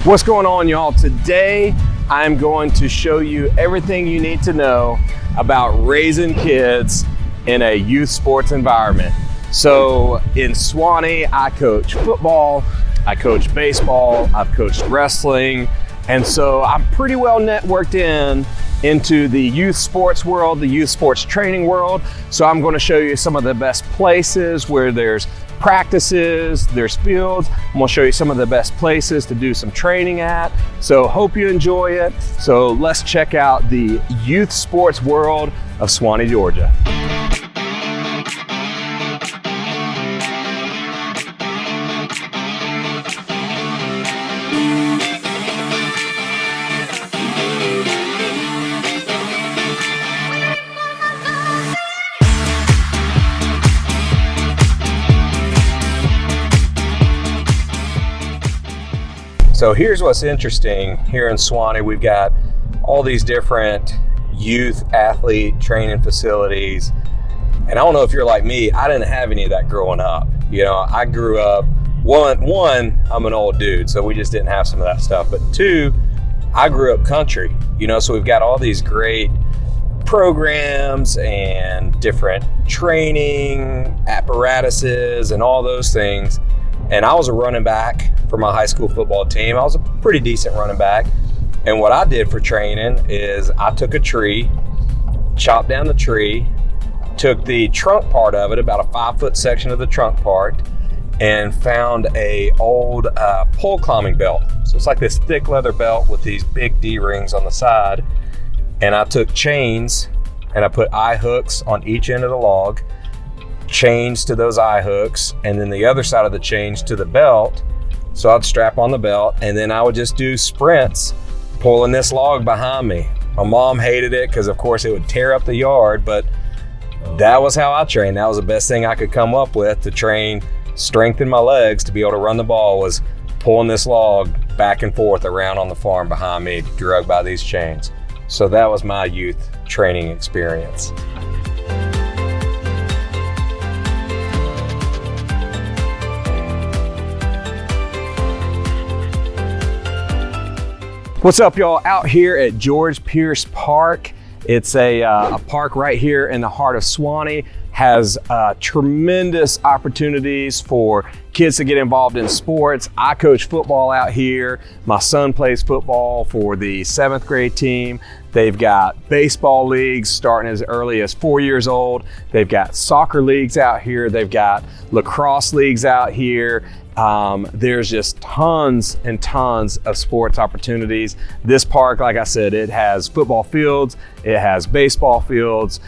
What's going on, y'all? Today, I'm going to show you everything you need to know about raising kids in a youth sports environment. So in Suwanee, I coach football, I coach baseball, I've coached wrestling, and so I'm pretty well networked into the youth sports world, the youth sports training world. So I'm going to show you some of the best places where there's practices, there's fields. I'm going to show you some of the best places to do some training at. So hope you enjoy it. So let's check out the youth sports world of Suwanee, Georgia. So here's what's interesting here in Suwanee. We've got all these different youth athlete training facilities. And I don't know if you're like me, I didn't have any of that growing up. You know, I grew up, one, I'm an old dude, so we just didn't have some of that stuff. But two, I grew up country, you know, so we've got all these great programs and different training apparatuses and all those things. And I was a running back for my high school football team. I was a pretty decent running back. And what I did for training is I took a tree, chopped down the tree, took the trunk part of it, about a 5-foot section of the trunk part, and found a old pole climbing belt. So it's like this thick leather belt with these big D-rings on the side. And I took chains and I put eye hooks on each end of the log, chains to those eye hooks, and then the other side of the chains to the belt. So I'd strap on the belt and then I would just do sprints pulling this log behind me. My mom hated it because of course it would tear up the yard, but that was how I trained. That was the best thing I could come up with to train strength in my legs to be able to run the ball, was pulling this log back and forth around on the farm behind me, dragged by these chains. So that was my youth training experience. What's up, y'all? Out here at George Pierce Park. It's a park right here in the heart of Suwanee. Has tremendous opportunities for kids to get involved in sports. I coach football out here. My son plays football for the 7th grade team. They've got baseball leagues starting as early as 4 years old. They've got soccer leagues out here. They've got lacrosse leagues out here. There's just tons and tons of sports opportunities. This park, like I said, it has football fields, it has baseball fields,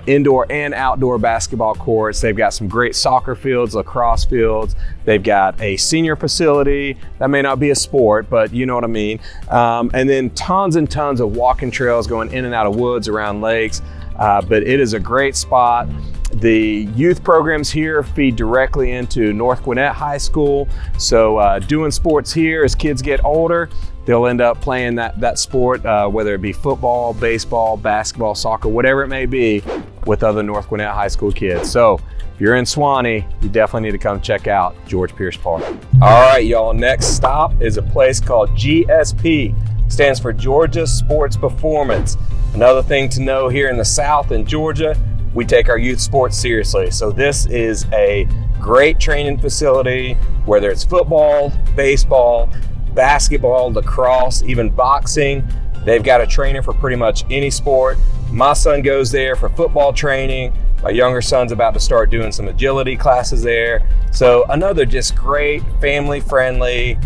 indoor and outdoor basketball courts. They've got some great soccer fields, lacrosse fields. They've got a senior facility. That may not be a sport, but you know what I mean. And then tons and tons of walking trails going in and out of woods, around lakes. But it is a great spot. The youth programs here feed directly into North Gwinnett High School. So doing sports here, as kids get older, they'll end up playing that sport, whether it be football, baseball, basketball, soccer, whatever it may be, with other North Gwinnett High School kids. So if you're in Suwanee, you definitely need to come check out George Pierce Park. All right, y'all, next stop is a place called GSP. Stands for Georgia Sports Performance. Another thing to know here in the South in Georgia, we take our youth sports seriously. So this is a great training facility, whether it's football, baseball, basketball, lacrosse, even boxing. They've got a trainer for pretty much any sport. My son goes there for football training. My younger son's about to start doing some agility classes there. So another just great family-friendly,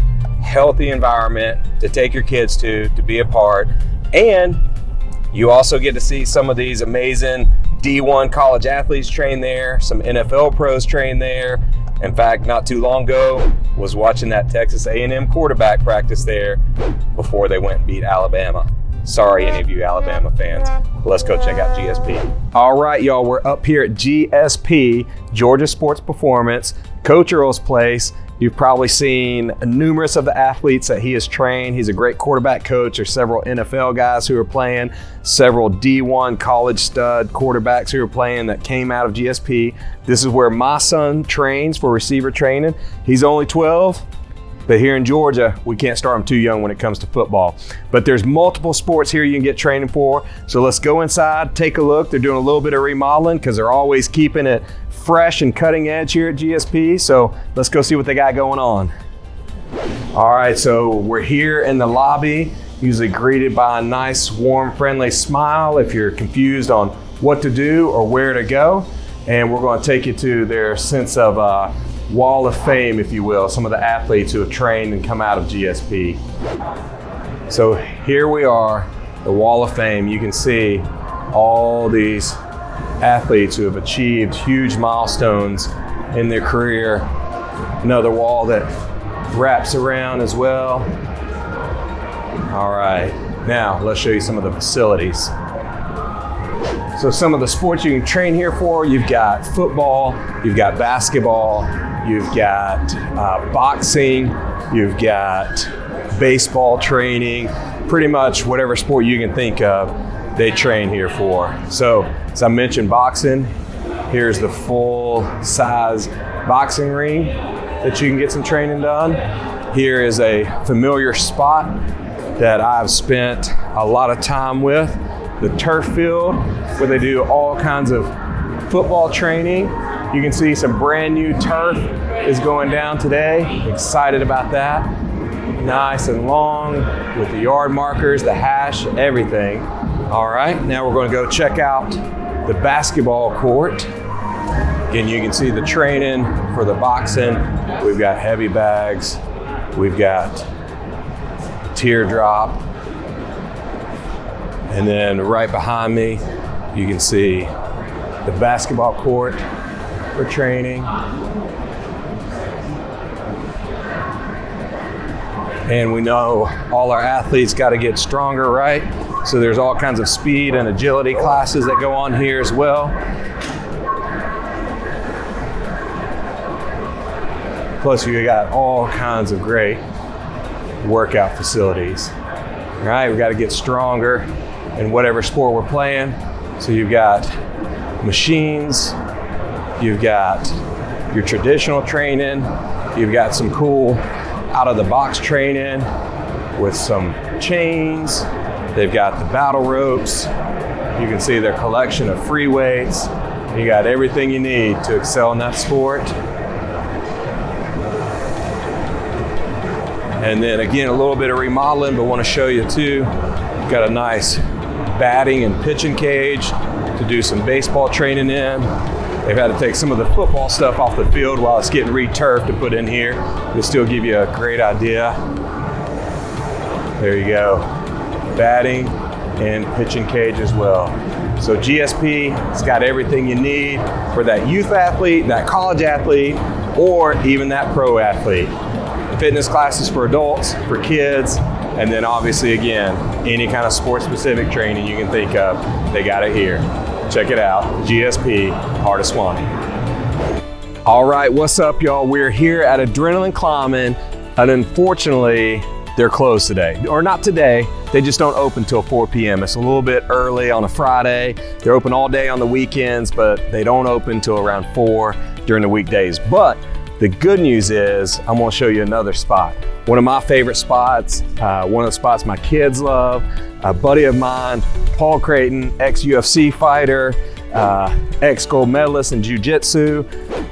healthy environment to take your kids to be a part. And you also get to see some of these amazing D1 college athletes train there, some NFL pros train there. In fact, not too long ago, was watching that Texas A&M quarterback practice there before they went and beat Alabama. Sorry, any of you Alabama fans. Let's go check out GSP. All right, y'all, we're up here at GSP, Georgia Sports Performance, Coach Earl's place. You've probably seen numerous of the athletes that he has trained. He's a great quarterback coach. There's several NFL guys who are playing, several D1 college stud quarterbacks who are playing that came out of GSP. This is where my son trains for receiver training. He's only 12. But here in Georgia, we can't start them too young when it comes to football. But there's multiple sports here you can get training for. So let's go inside, take a look. They're doing a little bit of remodeling because they're always keeping it fresh and cutting edge here at GSP. So let's go see what they got going on. All right, so we're here in the lobby, usually greeted by a nice, warm, friendly smile if you're confused on what to do or where to go. And we're going to take you to their sense of wall of fame, if you will, some of the athletes who have trained and come out of GSP. So here we are, the wall of fame. You can see all these athletes who have achieved huge milestones in their career. Another wall that wraps around as well. All right, now let's show you some of the facilities. So some of the sports you can train here for, you've got football, you've got basketball, you've got boxing, you've got baseball training, pretty much whatever sport you can think of, they train here for. So as I mentioned, boxing, here's the full size boxing ring that you can get some training done. Here is a familiar spot that I've spent a lot of time with, the turf field, where they do all kinds of football training. You can see some brand new turf is going down today. Excited about that. Nice and long with the yard markers, the hash, everything. All right, now we're going to go check out the basketball court. Again, you can see the training for the boxing. We've got heavy bags. We've got teardrop. And then right behind me, you can see the basketball court for training. And we know all our athletes got to get stronger, right? So there's all kinds of speed and agility classes that go on here as well. Plus you got all kinds of great workout facilities. All right, we got to get stronger in whatever sport we're playing. So you've got machines, you've got your traditional training, you've got some cool out of the box training with some chains. They've got the battle ropes. You can see their collection of free weights. You got everything you need to excel in that sport. And then again, a little bit of remodeling, but want to show you too. You've got a nice batting and pitching cage to do some baseball training in. They've had to take some of the football stuff off the field while it's getting re-turfed to put in here. It'll still give you a great idea. There you go. Batting and pitching cage as well. So GSP has got everything you need for that youth athlete, that college athlete, or even that pro athlete. Fitness classes for adults, for kids, and then obviously again, any kind of sports specific training you can think of, they got it here. Check it out, GSP, Heart of Suwanee. All right, what's up y'all? We're here at Adrenaline Climbing, and unfortunately, they're closed today. Or not today, they just don't open till 4 p.m. It's a little bit early on a Friday. They're open all day on the weekends, but they don't open till around 4 during the weekdays. But the good news is I'm gonna show you another spot. One of my favorite spots, one of the spots my kids love. A buddy of mine, Paul Creighton, ex-UFC fighter, ex-gold medalist in jiu-jitsu,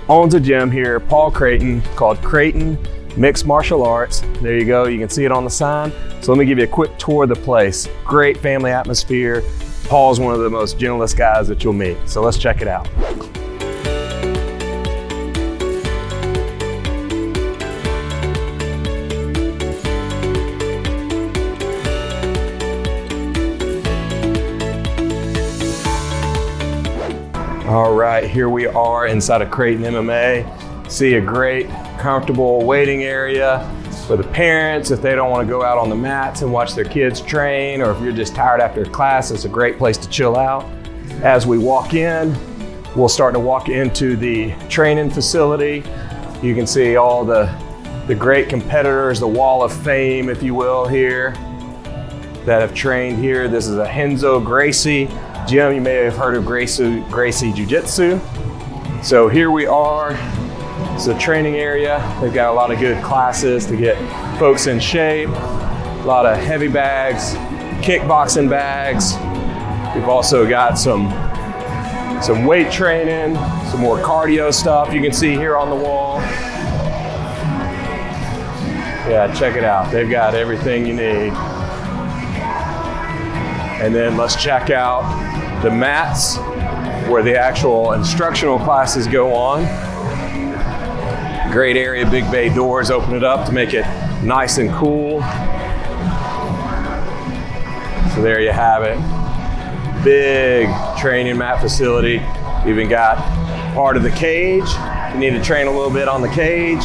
owns a gym here, Paul Creighton, called Creighton Mixed Martial Arts. There you go, you can see it on the sign. So let me give you a quick tour of the place. Great family atmosphere. Paul's one of the most gentlest guys that you'll meet. So let's check it out. All right, here we are inside of Creighton MMA. See a great, comfortable waiting area for the parents if they don't want to go out on the mats and watch their kids train, or if you're just tired after class, it's a great place to chill out. As we walk in, we'll start to walk into the training facility. You can see all the great competitors, the wall of fame, if you will, here that have trained here. This is a Renzo Gracie gym. You may have heard of Gracie Jiu-Jitsu. So here we are It's a training area. They've got a lot of good classes to get folks in shape. A lot of heavy bags, kickboxing bags. We've also got some weight training, some more cardio stuff you can see here on the wall. Yeah, check it out. They've got everything you need. And then let's check out the mats where the actual instructional classes go on. Great area, big bay doors, open it up to make it nice and cool. So there you have it. Big training mat facility. Even got part of the cage. You need to train a little bit on the cage.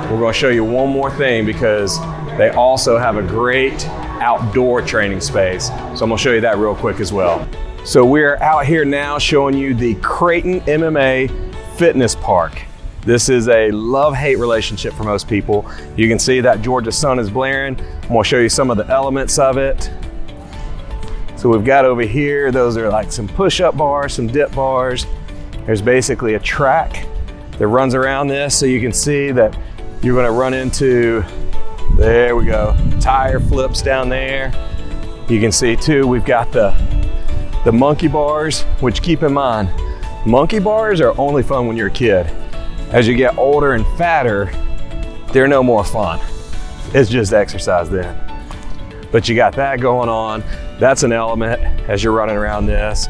We're going to show you one more thing because they also have a great outdoor training space. So I'm going to show you that real quick as well. So we're out here now showing you the Creighton MMA Fitness Park. This is a love-hate relationship for most people. You can see that Georgia sun is blaring. I'm going to show you some of the elements of it. So we've got over here, those are like some push-up bars, some dip bars. There's basically a track that runs around this, so you can see that you're going to run into, there we go, tire flips down there. You can see too, we've got the monkey bars, which keep in mind, monkey bars are only fun when you're a kid. As you get older and fatter, they're no more fun. It's just exercise then. But you got that going on. That's an element as you're running around this.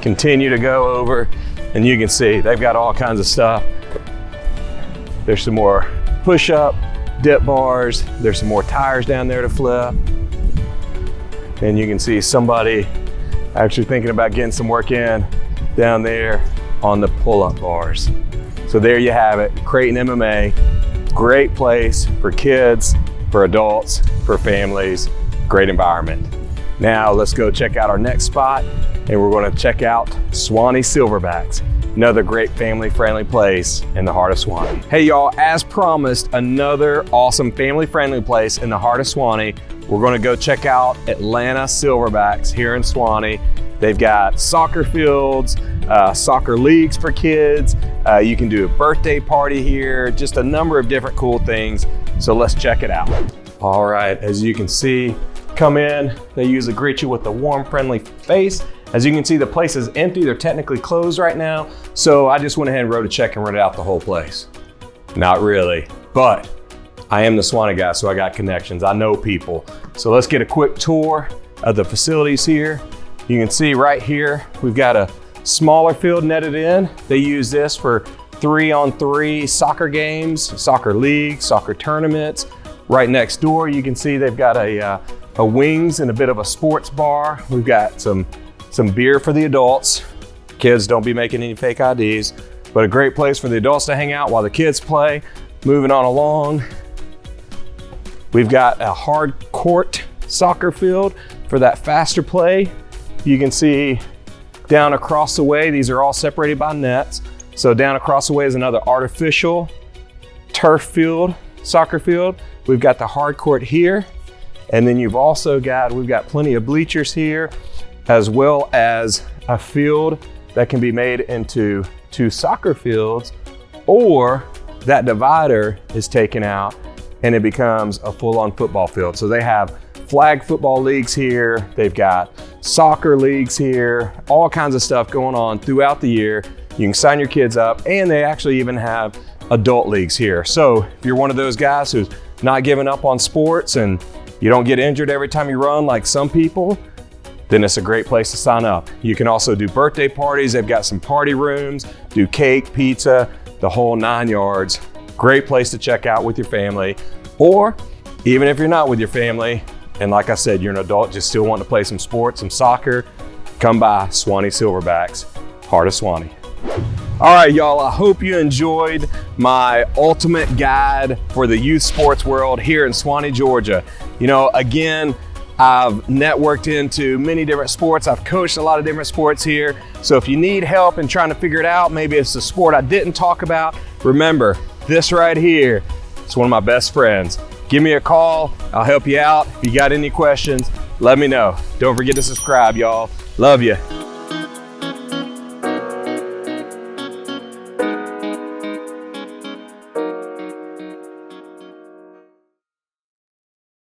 Continue to go over, and you can see they've got all kinds of stuff. There's some more push-up, dip bars. There's some more tires down there to flip. And you can see somebody actually thinking about getting some work in down there on the pull-up bars. So there you have it, Creighton MMA. Great place for kids, for adults, for families, great environment. Now let's go check out our next spot, and we're going to check out Suwanee Silverbacks, another great family-friendly place in the heart of Suwanee. Hey y'all, as promised, another awesome family-friendly place in the heart of Suwanee. We're going to go check out Atlanta Silverbacks here in Suwanee. They've got soccer fields, soccer leagues for kids. You can do a birthday party here, just a number of different cool things. So let's check it out. All right, as you can see, come in, they usually greet you with a warm, friendly face. As you can see, the place is empty. They're technically closed right now. So I just went ahead and wrote a check and rented out the whole place. Not really, but I am the Suwanee guy, so I got connections. I know people. So let's get a quick tour of the facilities here. You can see right here, we've got a smaller field netted in. They use this for 3-on-3 soccer games, soccer leagues, soccer tournaments. Right next door, you can see they've got a wings and a bit of a sports bar. We've got some beer for the adults. Kids, don't be making any fake IDs, but a great place for the adults to hang out while the kids play. Moving on along, we've got a hard court soccer field for that faster play. You can see down across the way, these are all separated by nets. So down across the way is another artificial turf field, soccer field. We've got the hard court here. And then we've got plenty of bleachers here, as well as a field that can be made into 2 soccer fields, or that divider is taken out and it becomes a full-on football field. So they have flag football leagues here. They've got soccer leagues here, all kinds of stuff going on throughout the year. You can sign your kids up, and they actually even have adult leagues here. So if you're one of those guys who's not giving up on sports and you don't get injured every time you run like some people, then it's a great place to sign up. You can also do birthday parties. They've got some party rooms, do cake, pizza, the whole 9 yards. Great place to check out with your family. Or even if you're not with your family, and like I said, you're an adult, just still want to play some sports, some soccer, come by Suwanee Silverbacks, heart of Suwanee. All right, y'all, I hope you enjoyed my ultimate guide for the youth sports world here in Suwanee, Georgia. You know, again, I've networked into many different sports. I've coached a lot of different sports here. So if you need help in trying to figure it out, maybe it's a sport I didn't talk about, remember, this right here is one of my best friends. Give me a call, I'll help you out. If you got any questions, let me know. Don't forget to subscribe, y'all. Love you.